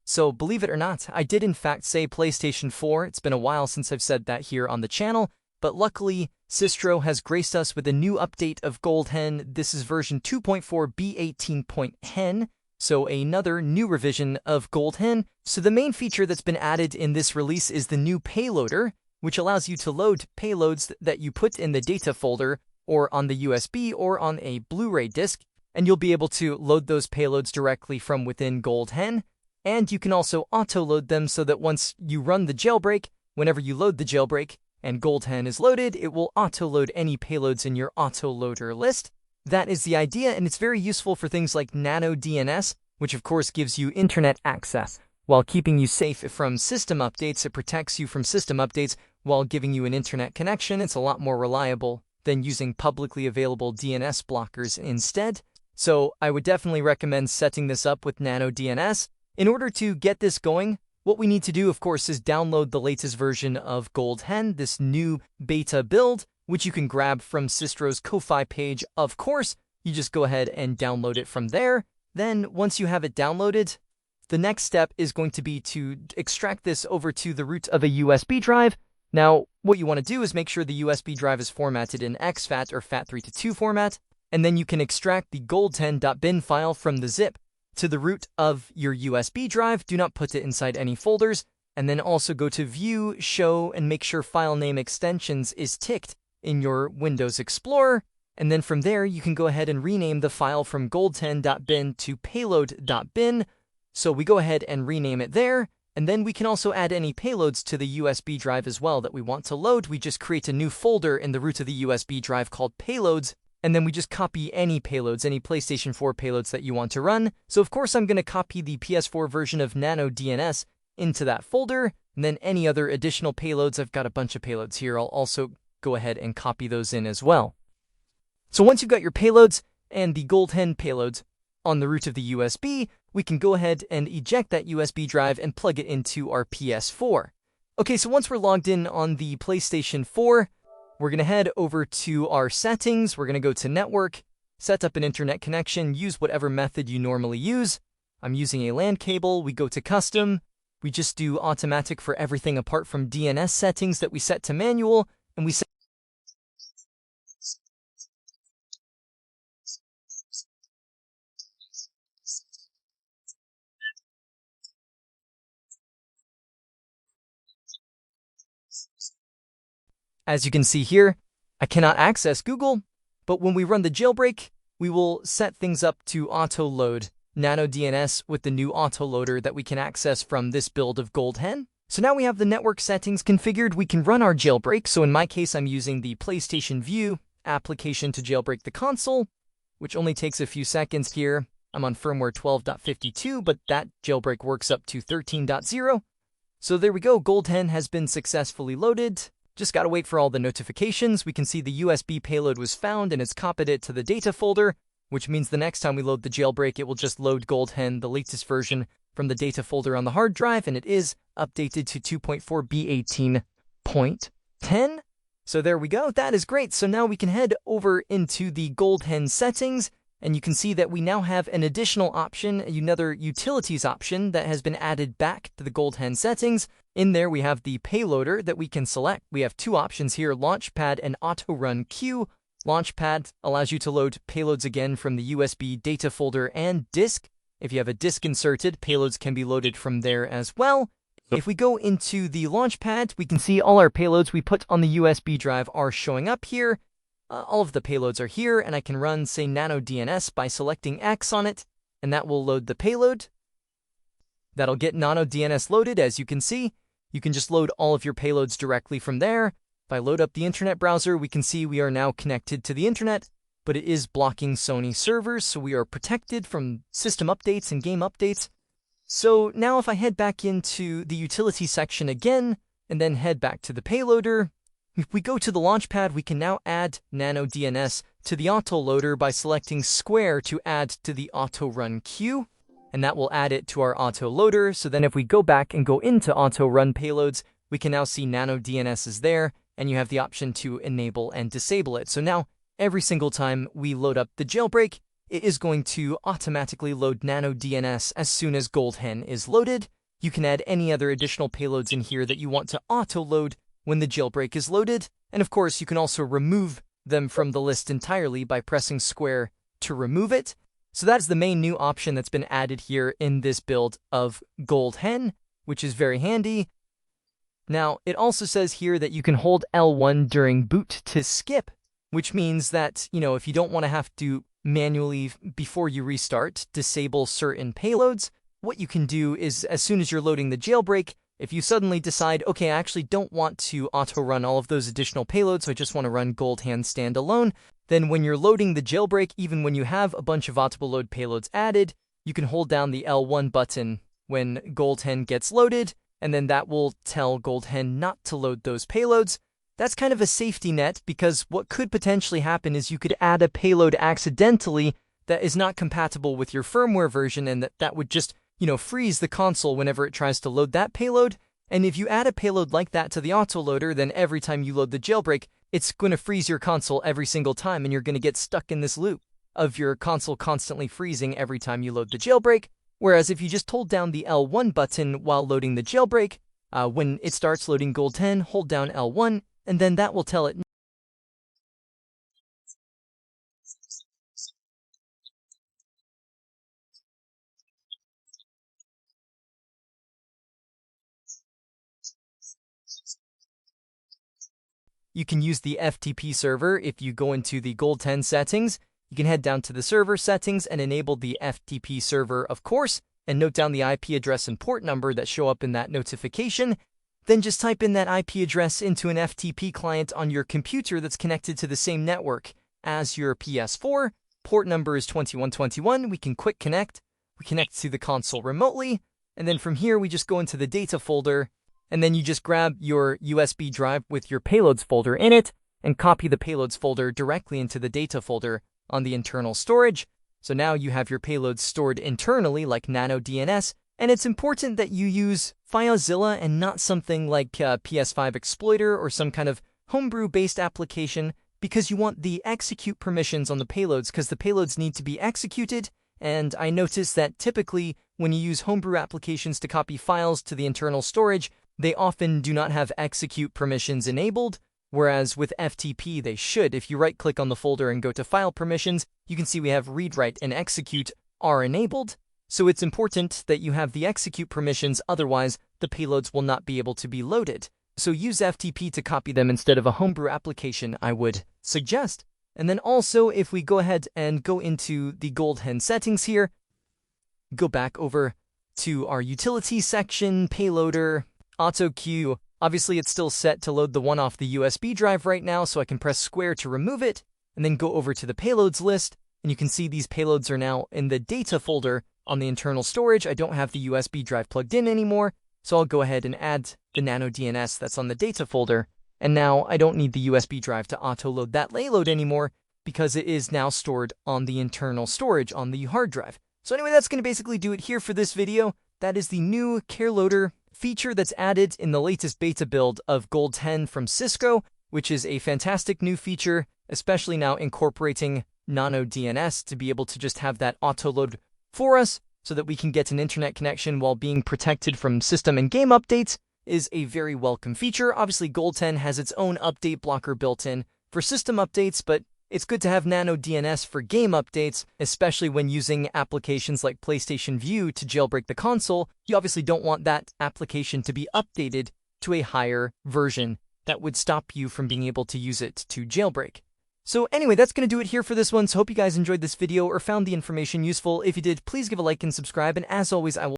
So believe it or not, I did in fact say PlayStation 4. It's been a while since I've said that here on the channel, but luckily, Sistro has graced us with a new update of GoldHEN. This is version 2.4b18.10, so another new revision of GoldHEN. So the main feature that's been added in this release is the new payloader, which allows you to load payloads that you put in the data folder or on the USB or on a Blu-ray disc, and you'll be able to load those payloads directly from within GoldHEN. And you can also auto-load them so that once you run the jailbreak, whenever you load the jailbreak and GoldHEN is loaded, it will auto-load any payloads in your auto-loader list. That is the idea, and it's very useful for things like nano DNS, which of course gives you internet access. While keeping you safe from system updates, it protects you from system updates while giving you an internet connection. It's a lot more reliable than using publicly available DNS blockers instead. So I would definitely recommend setting this up with nano DNS. In order to get this going, what we need to do, of course, is download the latest version of GoldHEN, this new beta build, which you can grab from Sistro's Ko-Fi page. Of course, you just go ahead and download it from there. Then, once you have it downloaded, the next step is going to be to extract this over to the root of a USB drive. Now, what you want to do is make sure the USB drive is formatted in exFAT or FAT32 format, and then you can extract the GoldHEN.bin file from the zip to the root of your USB drive. Do not put it inside any folders, and then also go to View, Show, and make sure File Name Extensions is ticked in your Windows Explorer, and then from there you can go ahead and rename the file from GoldHEN.bin to payload.bin. So we go ahead and rename it there, and then we can also add any payloads to the USB drive as well that we want to load. We just create a new folder in the root of the USB drive called Payloads, and then we just copy any payloads, any PlayStation 4 payloads that you want to run. So of course I'm going to copy the PS4 version of nano DNS into that folder, and then any other additional payloads. I've got a bunch of payloads here. I'll also go ahead and copy those in as well. So once you've got your payloads and the GoldHEN payloads on the root of the USB, we can go ahead and eject that USB drive and plug it into our PS4. Okay, so once we're logged in on the PlayStation 4, we're going to head over to our settings. We're going to go to Network, set up an internet connection, use whatever method you normally use. I'm using a LAN cable. We go to Custom. We just do automatic for everything apart from DNS settings that we set to manual, and we set As you can see here, I cannot access Google, but when we run the jailbreak, we will set things up to auto-load nano DNS with the new autoloader that we can access from this build of GoldHEN. So now we have the network settings configured. We can run our jailbreak. So in my case, I'm using the PlayStation View application to jailbreak the console, which only takes a few seconds here. I'm on firmware 12.52, but that jailbreak works up to 13.0. So there we go. GoldHEN has been successfully loaded. Just gotta wait for all the notifications. We can see the USB payload was found and it's copied it to the data folder, which means the next time we load the jailbreak, it will just load GoldHEN, the latest version, from the data folder on the hard drive, and it is updated to 2.4b18.10. So there we go. That is great. So now we can head over into the GoldHEN settings, and you can see that we now have an additional option, another utilities option that has been added back to the GoldHEN settings. In there, we have the payloader that we can select. We have two options here, Launchpad and Auto-Run Queue. Launchpad allows you to load payloads again from the USB data folder and disk. If you have a disk inserted, payloads can be loaded from there as well. If we go into the Launchpad, we can see all our payloads we put on the USB drive are showing up here. All of the payloads are here, and I can run, say, nano DNS by selecting X on it, and that will load the payload. That'll get nano DNS loaded, as you can see. You can just load all of your payloads directly from there. If I load up the internet browser, we can see we are now connected to the internet, but it is blocking Sony servers, so we are protected from system updates and game updates. So now if I head back into the utility section again, and then head back to the payloader, if we go to the Launchpad, we can now add nano DNS to the autoloader by selecting Square to add to the auto-run queue. And that will add it to our autoloader. So then if we go back and go into auto-run payloads, we can now see nano DNS is there, and you have the option to enable and disable it. So now, every single time we load up the jailbreak, it is going to automatically load nano DNS as soon as GoldHEN is loaded. you can add any other additional payloads in here that you want to auto-load when the jailbreak is loaded. And of course, you can also remove them from the list entirely by pressing square to remove it. So that's the main new option that's been added here in this build of GoldHEN, which is very handy. Now, it also says here that you can hold L1 during boot to skip, which means that, if you don't want to have to manually, before you restart, disable certain payloads, what you can do is, as soon as you're loading the jailbreak, if you suddenly decide, okay, I actually don't want to auto-run all of those additional payloads, so I just want to run GoldHEN standalone, then when you're loading the jailbreak, even when you have a bunch of auto-load payloads added, you can hold down the L1 button when GoldHEN gets loaded, and then that will tell GoldHEN not to load those payloads. That's kind of a safety net, because what could potentially happen is you could add a payload accidentally that is not compatible with your firmware version, and that would just, freeze the console whenever it tries to load that payload. And if you add a payload like that to the autoloader, then every time you load the jailbreak, it's going to freeze your console every single time, and you're going to get stuck in this loop of your console constantly freezing every time you load the jailbreak. Whereas if you just hold down the L1 button while loading the jailbreak, when it starts loading GoldHEN, hold down L1, and then that will tell it. You can use the FTP server. If you go into the GoldHEN settings, you can head down to the server settings and enable the FTP server, of course, and note down the IP address and port number that show up in that notification. Then just type in that IP address into an FTP client on your computer that's connected to the same network as your PS4. Port number is 2121. We can quick connect. We connect to the console remotely. And then from here, we just go into the data folder. And then you just grab your USB drive with your payloads folder in it and copy the payloads folder directly into the data folder on the internal storage. So now you have your payloads stored internally like nano DNS. And it's important that you use FileZilla and not something like PS5 Exploiter or some kind of homebrew-based application, because you want the execute permissions on the payloads, because the payloads need to be executed. And I noticed that typically when you use homebrew applications to copy files to the internal storage, they often do not have execute permissions enabled, whereas with FTP they should. If you right-click on the folder and go to File Permissions, you can see we have Read, Write, and Execute are enabled. So it's important that you have the execute permissions, otherwise the payloads will not be able to be loaded. So use FTP to copy them instead of a homebrew application, I would suggest. And then also, if we go ahead and go into the GoldHEN settings here, go back over to our utility section, payloader, auto queue. Obviously, it's still set to load the one off the USB drive right now, so I can press square to remove it, and then go over to the payloads list, and you can see these payloads are now in the data folder on the internal storage. I don't have the USB drive plugged in anymore, so I'll go ahead and add the nano DNS that's on the data folder, and now I don't need the USB drive to auto-load that payload anymore, because it is now stored on the internal storage on the hard drive. So anyway, that's going to basically do it here for this video. That is the new CareLoader feature that's added in the latest beta build of GoldHEN from Cisco, which is a fantastic new feature, especially now incorporating nano DNS to be able to just have that auto-load for us so that we can get an internet connection while being protected from system and game updates is a very welcome feature. Obviously, GoldHEN has its own update blocker built in for system updates, but it's good to have nano DNS for game updates, especially when using applications like PlayStation View to jailbreak the console. You obviously don't want that application to be updated to a higher version that would stop you from being able to use it to jailbreak. So anyway, that's going to do it here for this one. So hope you guys enjoyed this video or found the information useful. If you did, please give a like and subscribe. And as always, I will